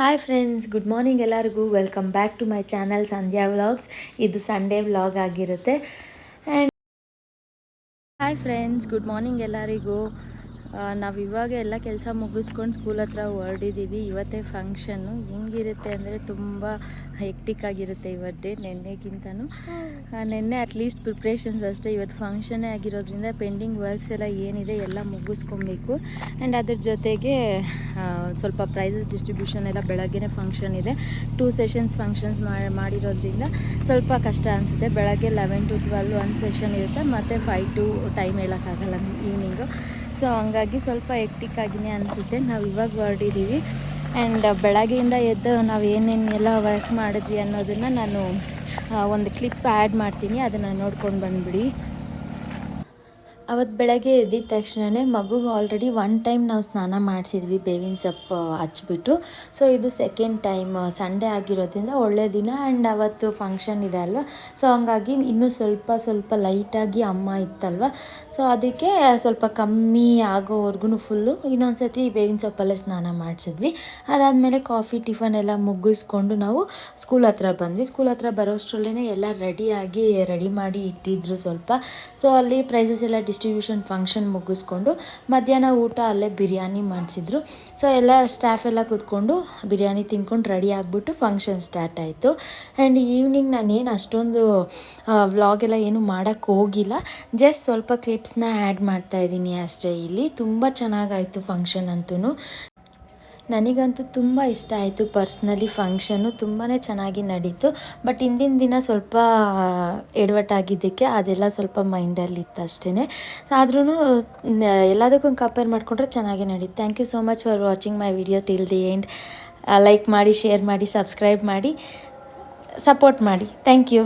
Hi friends, good morning ಎಲ್ಲರಿಗೂ. Welcome back to my channel Sandhya vlogs. ಇದು Sunday vlog ಆಗಿರುತ್ತೆ. And hi friends, good morning ಎಲ್ಲರಿಗೂ. ನಾವು ಇವಾಗ ಎಲ್ಲ ಕೆಲಸ ಮುಗಿಸ್ಕೊಂಡು ಸ್ಕೂಲ್ ಹತ್ರ ಹೊರಡಿದ್ದೀವಿ. ಇವತ್ತೇ ಫಂಕ್ಷನ್ನು. ಹೆಂಗಿರುತ್ತೆ ಅಂದರೆ ತುಂಬ ಹೆಕ್ಟಿಕ್ ಆಗಿರುತ್ತೆ ಇವತ್ತು ಡೇ, ನೆನ್ನೆಗಿಂತನೂ. ನೆನ್ನೆ ಅಟ್ಲೀಸ್ಟ್ ಪ್ರಿಪ್ರೇಷನ್ಸ್ ಅಷ್ಟೇ, ಇವತ್ತು ಫಂಕ್ಷನ್ನೇ ಆಗಿರೋದ್ರಿಂದ ಪೆಂಡಿಂಗ್ ವರ್ಕ್ಸ್ ಎಲ್ಲ ಏನಿದೆ ಎಲ್ಲ ಮುಗಿಸ್ಕೊಬೇಕು. ಆ್ಯಂಡ್ ಅದ್ರ ಜೊತೆಗೆ ಸ್ವಲ್ಪ ಪ್ರೈಸಸ್ ಡಿಸ್ಟ್ರಿಬ್ಯೂಷನ್ ಎಲ್ಲ ಬೆಳಗ್ಗೆನೇ ಫಂಕ್ಷನ್ ಇದೆ. 2 ಸೆಷನ್ಸ್ ಫಂಕ್ಷನ್ಸ್ ಮಾಡಿರೋದ್ರಿಂದ ಸ್ವಲ್ಪ ಕಷ್ಟ ಅನಿಸುತ್ತೆ. ಬೆಳಗ್ಗೆ 11 to 12 ಒಂದು ಸೆಷನ್ ಇರುತ್ತೆ, ಮತ್ತು 5 to ಟೈಮ್ ಹೇಳೋಕ್ಕಾಗಲ್ಲ ಈವ್ನಿಂಗು. ಸೊ ಹಂಗಾಗಿ ಸ್ವಲ್ಪ ಹೆಕ್ಟಿಕ್ ಆಗಿನೇ ಅನಿಸುತ್ತೆ. ನಾವು ಇವಾಗ ಹೊರಡಿದ್ದೀವಿ. ಆ್ಯಂಡ್ ಬೆಳಗ್ಗೆಯಿಂದ ಎದ್ದು ನಾವು ಏನೇನೆಲ್ಲ ವರ್ಕ್ ಮಾಡಿದ್ವಿ ಅನ್ನೋದನ್ನು ನಾನು ಒಂದು ಕ್ಲಿಪ್ ಆ್ಯಡ್ ಮಾಡ್ತೀನಿ, ಅದನ್ನು ನೋಡ್ಕೊಂಡು ಬಂದುಬಿಡಿ. ಅವತ್ತು ಬೆಳಗ್ಗೆ ಎದ್ದಿದ ತಕ್ಷಣವೇ ಮಗುಗೆ ಆಲ್ರೆಡಿ 1 ಟೈಮ್ ನಾವು ಸ್ನಾನ ಮಾಡಿಸಿದ್ವಿ, ಬೇವಿನ ಸೊಪ್ಪು ಹಚ್ಬಿಟ್ಟು. ಸೊ ಇದು ಸೆಕೆಂಡ್ ಟೈಮ್. ಸಂಡೇ ಆಗಿರೋದ್ರಿಂದ ಒಳ್ಳೆ ದಿನ, ಆ್ಯಂಡ್ ಅವತ್ತು ಫಂಕ್ಷನ್ ಇದೆ ಅಲ್ವ. ಸೊ ಹಂಗಾಗಿ ಇನ್ನೂ ಸ್ವಲ್ಪ ಲೈಟಾಗಿ ಅಮ್ಮ ಇತ್ತಲ್ವ, ಸೊ ಅದಕ್ಕೆ ಸ್ವಲ್ಪ ಕಮ್ಮಿ ಆಗೋವರೆಗೂ ಫುಲ್ಲು ಇನ್ನೊಂದು ಸತಿ ಬೇವಿನ ಸೊಪ್ಪಲ್ಲೇ ಸ್ನಾನ ಮಾಡಿಸಿದ್ವಿ. ಅದಾದಮೇಲೆ ಕಾಫಿ ಟಿಫನ್ ಎಲ್ಲ ಮುಗಿಸ್ಕೊಂಡು ನಾವು ಸ್ಕೂಲ್ ಹತ್ರ ಬಂದ್ವಿ. ಸ್ಕೂಲ್ ಹತ್ರ ಬರೋಷ್ಟರಲ್ಲೇ ಎಲ್ಲ ರೆಡಿ ಮಾಡಿ ಇಟ್ಟಿದ್ರು ಸ್ವಲ್ಪ. ಸೊ ಅಲ್ಲಿ ಪ್ರೈಸಸ್ ಎಲ್ಲ ಡಿಸ್ಟ್ರಿಬ್ಯೂಷನ್ ಫಂಕ್ಷನ್ ಮುಗಿಸ್ಕೊಂಡು ಮಧ್ಯಾಹ್ನ ಊಟ ಅಲ್ಲೇ ಬಿರಿಯಾನಿ ಮಾಡಿಸಿದ್ರು. ಸೊ ಎಲ್ಲ ಸ್ಟಾಫ್ ಎಲ್ಲ ಕೂತ್ಕೊಂಡು ಬಿರಿಯಾನಿ ತಿನ್ಕೊಂಡು ರೆಡಿ ಆಗಿಬಿಟ್ಟು ಫಂಕ್ಷನ್ ಸ್ಟಾರ್ಟ್ ಆಯಿತು. ಆ್ಯಂಡ್ ಈವ್ನಿಂಗ್ ನಾನೇನು ಅಷ್ಟೊಂದು ವ್ಲಾಗ್ ಎಲ್ಲ ಏನು ಮಾಡೋಕ್ಕೆ ಹೋಗಿಲ್ಲ, ಜಸ್ಟ್ ಸ್ವಲ್ಪ ಕ್ಲಿಪ್ಸ್ನ ಆ್ಯಡ್ ಮಾಡ್ತಾಯಿದ್ದೀನಿ ಅಷ್ಟೇ. ಇಲ್ಲಿ ತುಂಬ ಚೆನ್ನಾಗಾಯಿತು ಫಂಕ್ಷನ್ ಅಂತೂ. ನನಗಂತೂ ತುಂಬ ಇಷ್ಟ ಆಯಿತು ಪರ್ಸ್ನಲಿ. ಫಂಕ್ಷನ್ನು ತುಂಬಾ ಚೆನ್ನಾಗಿ ನಡೀತು. ಬಟ್ ಹಿಂದಿನ ದಿನ ಸ್ವಲ್ಪ ಎಡವಟ್ಟಾಗಿದ್ದಕ್ಕೆ ಅದೆಲ್ಲ ಸ್ವಲ್ಪ ಮೈಂಡಲ್ಲಿತ್ತು ಅಷ್ಟೇ. ಆದ್ರೂ ಎಲ್ಲದಕ್ಕೂ ಕಂಪೇರ್ ಮಾಡಿಕೊಂಡ್ರೆ ಚೆನ್ನಾಗೇ ನಡೀತು. Thank you so much for watching my video till the end. Like ಮಾಡಿ, ಶೇರ್ ಮಾಡಿ, ಸಬ್ಸ್ಕ್ರೈಬ್ ಮಾಡಿ, ಸಪೋರ್ಟ್ ಮಾಡಿ. Thank you.